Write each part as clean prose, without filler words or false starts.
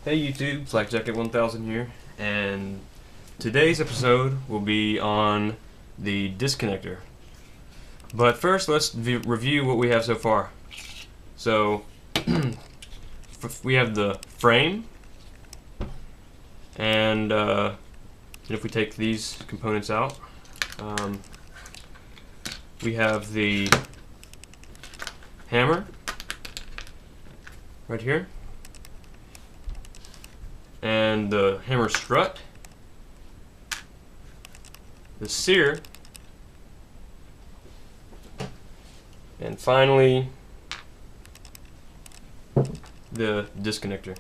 Hey YouTube, Blackjacket1000 here, and today's episode will be on the Disconnector. But first, let's review what we have so far. So, we have the frame, and if we take these components out, we have the hammer right here, and the hammer strut, the sear, and finally the disconnector.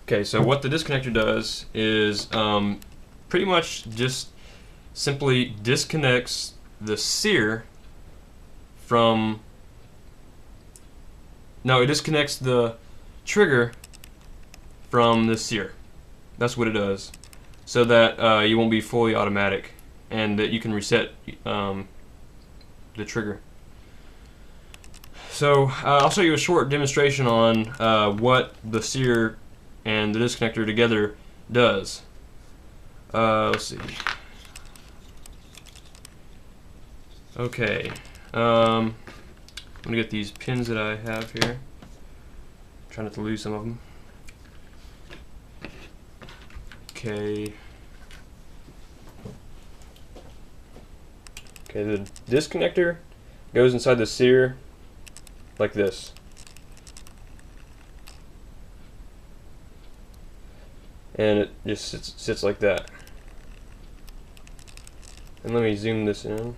Okay, so what the disconnector does is pretty much just simply disconnects the sear from it disconnects the trigger from the sear. That's what it does, so that you won't be fully automatic and that you can reset the trigger. So I'll show you a short demonstration on what the sear and the disconnector together does. Let's see. Okay. I'm gonna get these pins that I have here. Try not to lose some of them. Okay. Okay, the disconnector goes inside the sear like this. And it just sits like that. And let me zoom this in.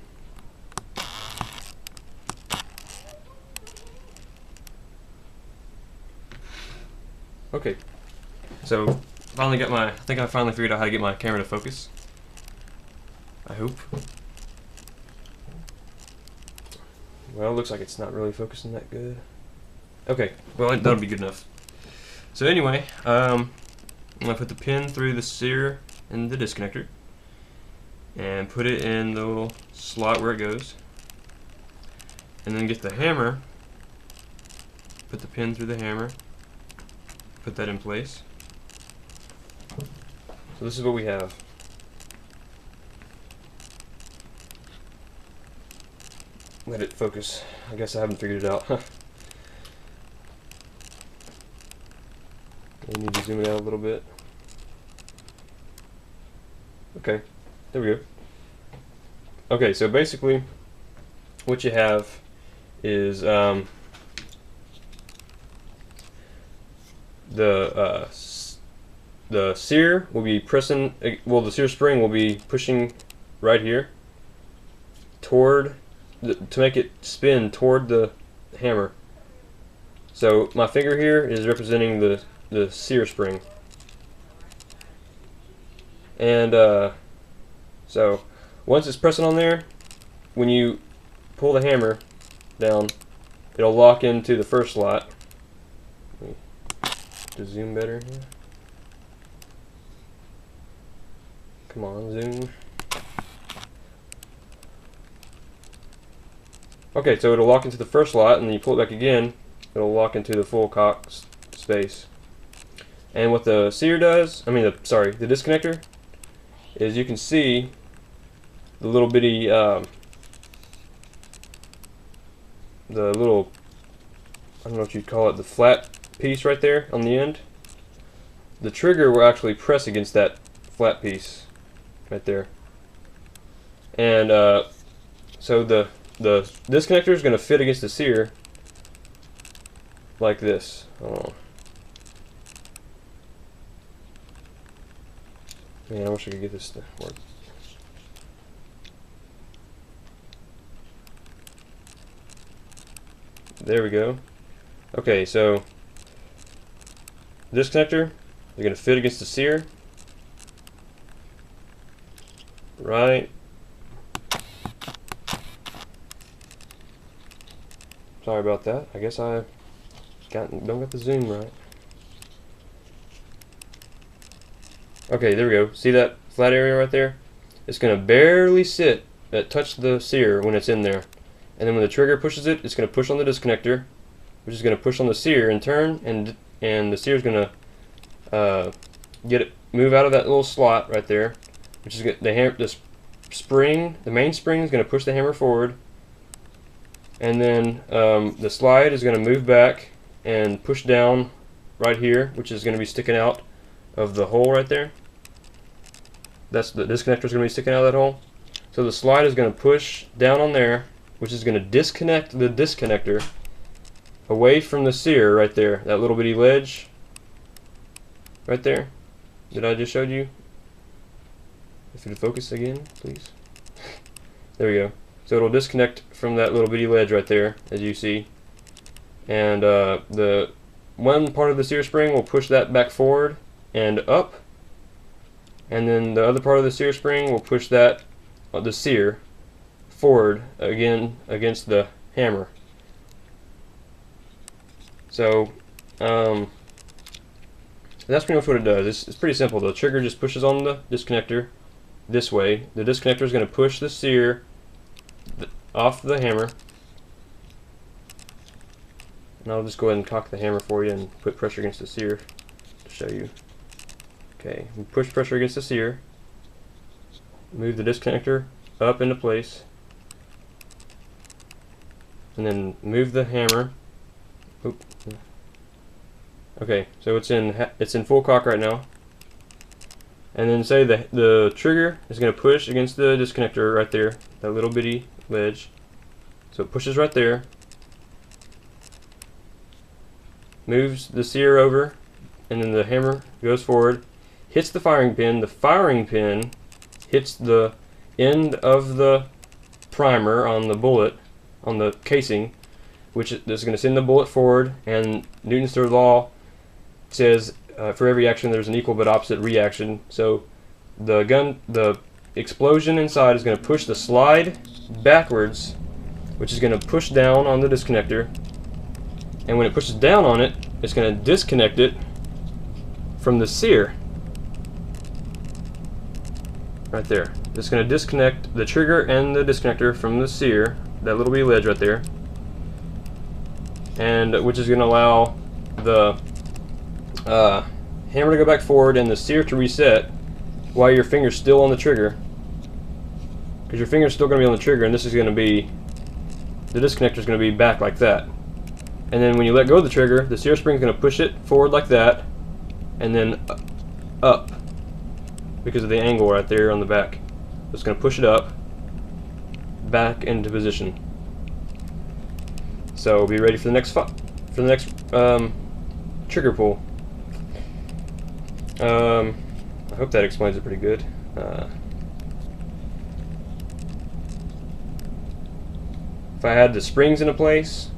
Okay, so I think I finally figured out how to get my camera to focus. I hope. Well, it looks like it's not really focusing that good. Okay, well that'll be good enough. So anyway, I'm gonna put the pin through the sear and the disconnector, and put it in the little slot where it goes, and then get the hammer. Put the pin through the hammer. Put that in place. So this is what we have. Let it focus. I guess I haven't figured it out. I need to zoom it out a little bit. Okay, there we go. Okay, so basically what you have is the sear will be pressing, the sear spring will be pushing right here toward to make it spin toward the hammer. So my finger here is representing the sear spring, and so once it's pressing on there, when you pull the hammer down, it'll lock into the first slot. To zoom better here. Come on, zoom. Okay, so it'll lock into the first slot, and then you pull it back again, it'll lock into the full cock space. And what the sear does, the disconnector, is you can see the little bitty, the little, I don't know what you'd call it, the flat piece right there on the end. The trigger will actually press against that flat piece right there, and so the disconnector is going to fit against the sear like this. Oh man, I wish I could get this to work. There we go. Okay, so this connector is going to fit against the sear right. Sorry about that. I guess I don't got the zoom right. Okay, there we go. See that flat area right there? It's going to barely touch the sear when it's in there. And then when the trigger pushes it, it's going to push on the disconnector, which is going to push on the sear and turn, and the sear is going to move out of that little slot right there, which is the spring. The main spring is going to push the hammer forward, and then the slide is going to move back and push down right here, which is going to be sticking out of the hole right there. That's the disconnector is going to be sticking out of that hole. So the slide is going to push down on there, which is going to disconnect the disconnector away from the sear right there, that little bitty ledge right there that I just showed you. If you would focus again, please. There we go. So it'll disconnect from that little bitty ledge right there, as you see. And the one part of the sear spring will push that back forward and up. And then the other part of the sear spring will push that, the sear, forward again against the hammer. So that's pretty much what it does. It's pretty simple. The trigger just pushes on the disconnector this way. The disconnector is going to push the sear off the hammer. And I'll just go ahead and cock the hammer for you and put pressure against the sear to show you. Okay, we push pressure against the sear. Move the disconnector up into place. And then move the hammer. Oop. Okay, so it's in full cock right now. And then say the trigger is going to push against the disconnector right there, that little bitty ledge. So it pushes right there. Moves the sear over, and then the hammer goes forward, hits the firing pin. The firing pin hits the end of the primer on the bullet, on the casing, which is going to send the bullet forward. And Newton's third law says for every action there's an equal but opposite reaction. So the explosion inside is going to push the slide backwards, which is going to push down on the disconnector. And when it pushes down on it, it's going to disconnect it from the sear. Right there. It's going to disconnect the trigger and the disconnector from the sear, that little bitty ledge right there. And which is going to allow the hammer to go back forward and the sear to reset while your finger's still on the trigger. Because your finger's still going to be on the trigger, and this is going to be, the disconnector is going to be back like that. And then when you let go of the trigger, the sear spring is going to push it forward like that, and then up, because of the angle right there on the back. It's going to push it up, back into position. So be ready for the next trigger pull. I hope that explains it pretty good. If I had the springs into place,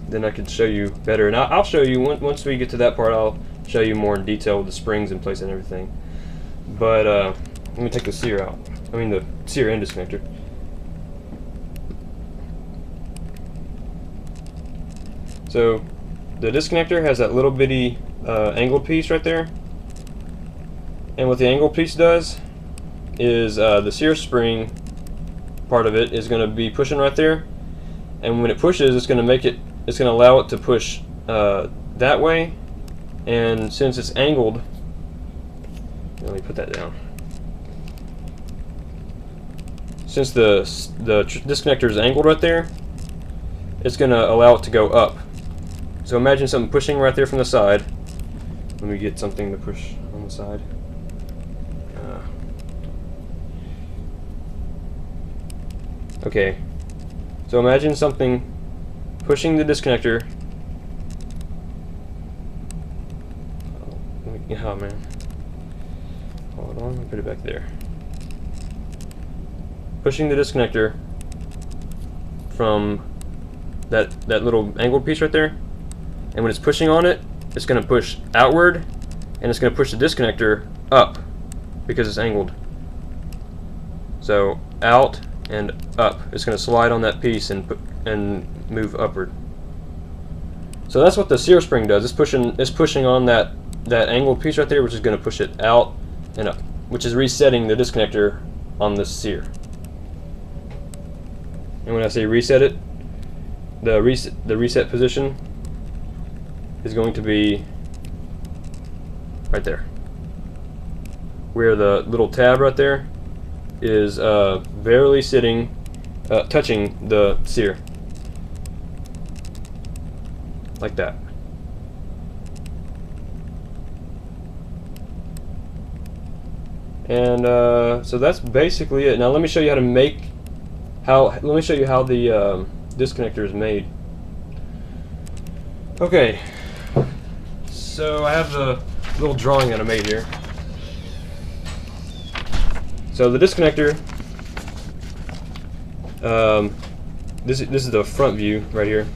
then I could show you better, and I'll show you once we get to that part. I'll show you more in detail with the springs in place and everything. But let me take the sear out. I mean the sear and disconnector. So the disconnector has that little bitty angled piece right there, and what the angled piece does is the sear spring part of it is going to be pushing right there, and when it pushes, it's going to allow it to push that way. And since it's angled, let me put that down. Since the disconnector is angled right there, it's going to allow it to go up. So imagine something pushing right there from the side. Let me get something to push on the side. Okay, so imagine something pushing the disconnector. Oh man, hold on, let me put it back there. Pushing the disconnector from that little angled piece right there, and when it's pushing on it, it's going to push outward, and it's going to push the disconnector up because it's angled. So out and up. It's going to slide on that piece and move upward. So that's what the sear spring does. It's pushing on that angled piece right there, which is going to push it out and up, which is resetting the disconnector on the sear. And when I say reset it, the reset position is going to be right there, where the little tab right there is barely sitting, touching the sear, like that. And so that's basically it. Now let me show you how to make let me show you how the disconnector is made. Okay, so I have the little drawing that I made here. So the disconnector, this is the front view right here,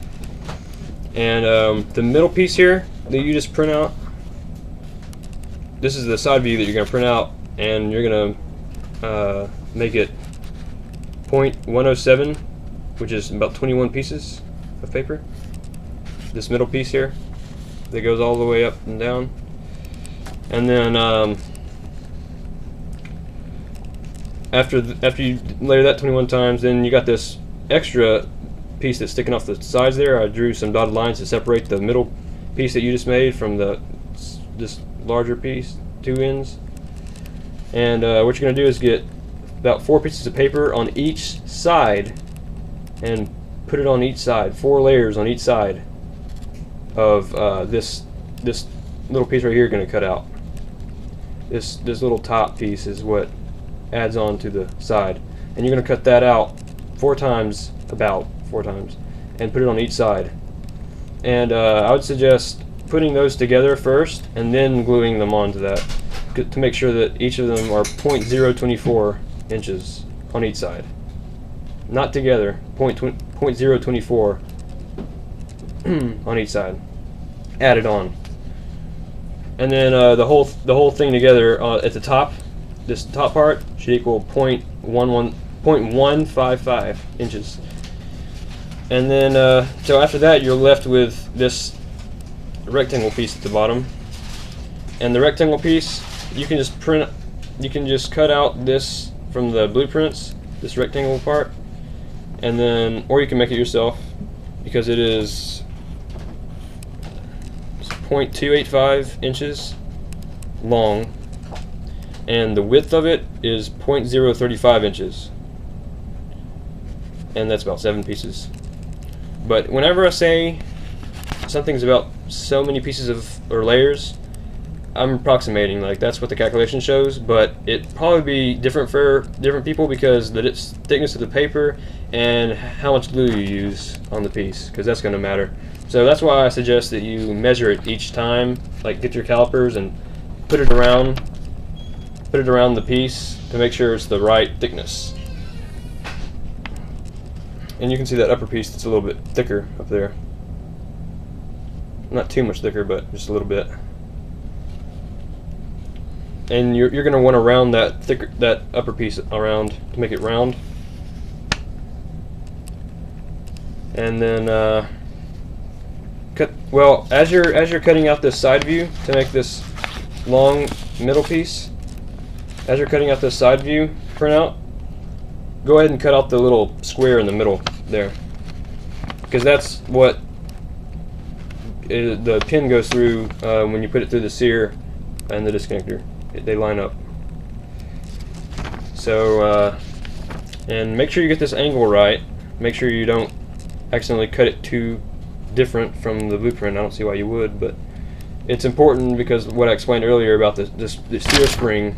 and the middle piece here that you just print out, this is the side view that you're going to print out, and you're going to make it 0.107, which is about 21 pieces of paper. This middle piece here that goes all the way up and down, and then after you layer that 21 times, then you got this extra piece that's sticking off the sides there. I drew some dotted lines to separate the middle piece that you just made from this larger piece, two ends. And what you're going to do is get about 4 pieces of paper on each side and put it on each side, 4 layers on each side of this little piece right here. You're going to cut out. This little top piece is what adds on to the side, and you're going to cut that out 4 times, about 4 times, and put it on each side. And I would suggest putting those together first and then gluing them onto that, to make sure that each of them are 0.024 inches on each side, not together, 0.024 on each side, added on. And then the whole thing together at the top, this top part should equal 0.155 inches. And then so after that, you're left with this rectangle piece at the bottom. And the rectangle piece, you can just cut out this from the blueprints, this rectangle part, and then, or you can make it yourself, because it is 0.285 inches long, and the width of it is 0.035 inches, and that's about 7 pieces. But whenever I say something's about so many pieces or layers, I'm approximating, like that's what the calculation shows, but it'd probably be different for different people because the thickness of the paper and how much glue you use on the piece, because that's going to matter. So that's why I suggest that you measure it each time, like get your calipers and put it around the piece to make sure it's the right thickness. And you can see that upper piece that's a little bit thicker up there. Not too much thicker, but just a little bit. And you're going to want to round that upper piece around to make it round. And then as you're cutting out this side view to make this long middle piece, as you're cutting out this side view printout, go ahead and cut out the little square in the middle there, because that's what the pin goes through when you put it through the sear and the disconnector. They line up. So and make sure you get this angle right. Make sure you don't accidentally cut it too different from the blueprint. I don't see why you would, but it's important because what I explained earlier about the sear spring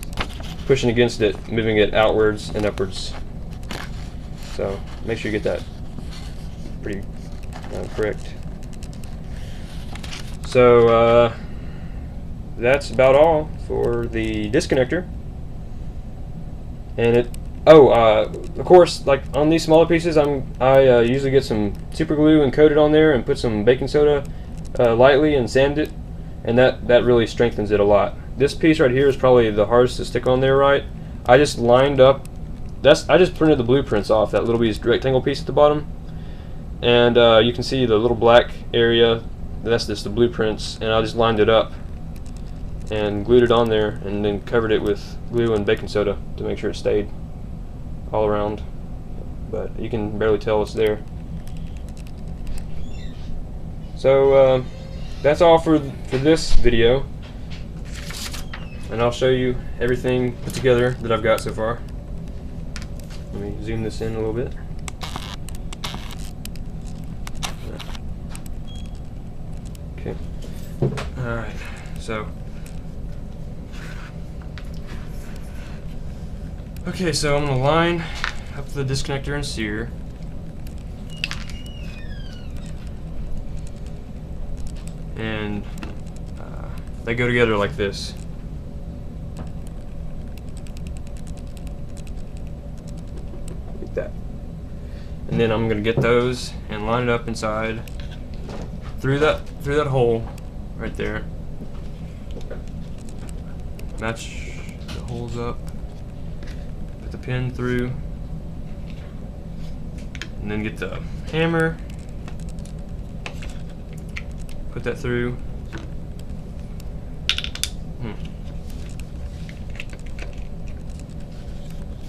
pushing against it, moving it outwards and upwards. So make sure you get that pretty correct. So that's about all for the disconnector. And of course, like on these smaller pieces, I usually get some super glue and coat it on there and put some baking soda lightly and sand it, and that really strengthens it a lot. This piece right here is probably the hardest to stick on there right. I just lined up, I just printed the blueprints off that little rectangle piece at the bottom, and you can see the little black area, that's just the blueprints, and I just lined it up and glued it on there and then covered it with glue and baking soda to make sure it stayed all around, but you can barely tell it's there. So that's all for this video, and I'll show you everything put together that I've got so far. Let me zoom this in a little bit. Okay. Alright, so I'm going to line up the disconnector and sear. And they go together like this. Like that. And then I'm going to get those and line it up inside through that hole right there. Match the holes up. Put the pin through. And then get the hammer. Put that through.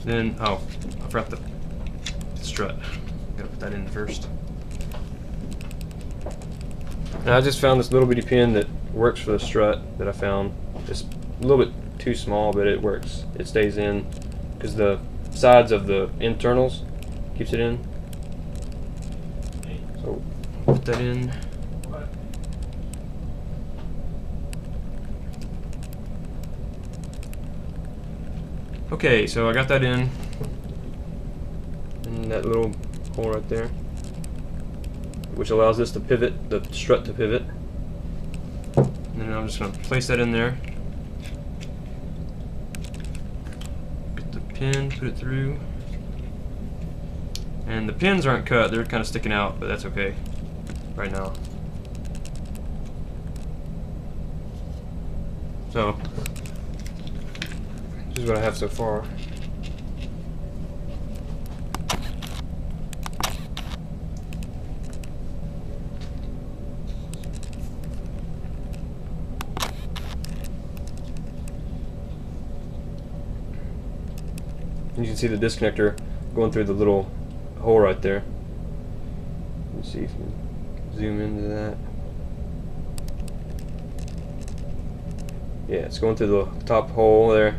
Then, oh, I forgot the strut. Gotta put that in first. And I just found this little bitty pin that works for the strut that I found. It's a little bit too small, but it works. It stays in because the sides of the internals keeps it in. So put that in. Okay, so I got that in that little hole right there, which allows this to pivot, the strut to pivot. And then I'm just going to place that in there. Get the pin, put it through. And the pins aren't cut, they're kind of sticking out, but that's okay right now. So this is what I have so far. You can see the disconnector going through the little hole right there. Let's see if you can zoom into that. Yeah, it's going through the top hole there.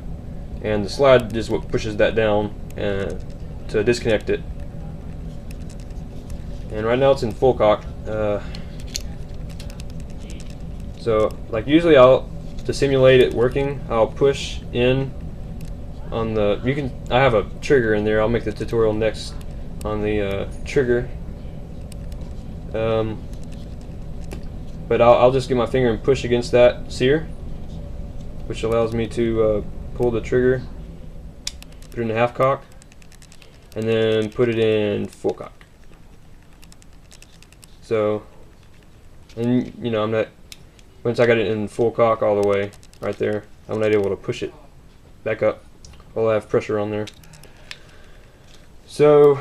And the slide is what pushes that down to disconnect it. And right now it's in full cock. So, like usually to simulate it working, I'll push in on the, I have a trigger in there. I'll make the tutorial next on the trigger. But I'll just get my finger and push against that sear, which allows me to pull the trigger, put it in half cock, and then put it in full cock. So, and you know, once I got it in full cock all the way right there, I'm not able to push it back up while I have pressure on there. So,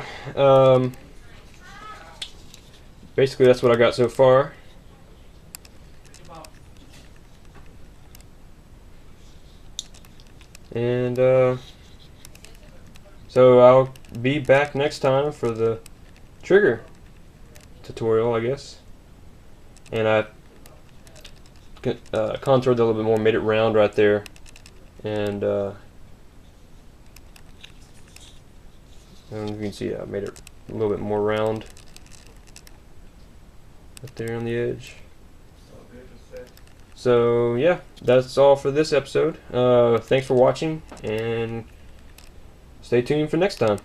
basically that's what I got so far. And so I'll be back next time for the trigger tutorial, I guess. And I contoured it a little bit more, made it round right there, and I don't know if you can see, I made it a little bit more round right there on the edge. So yeah, that's all for this episode. Thanks for watching, and stay tuned for next time.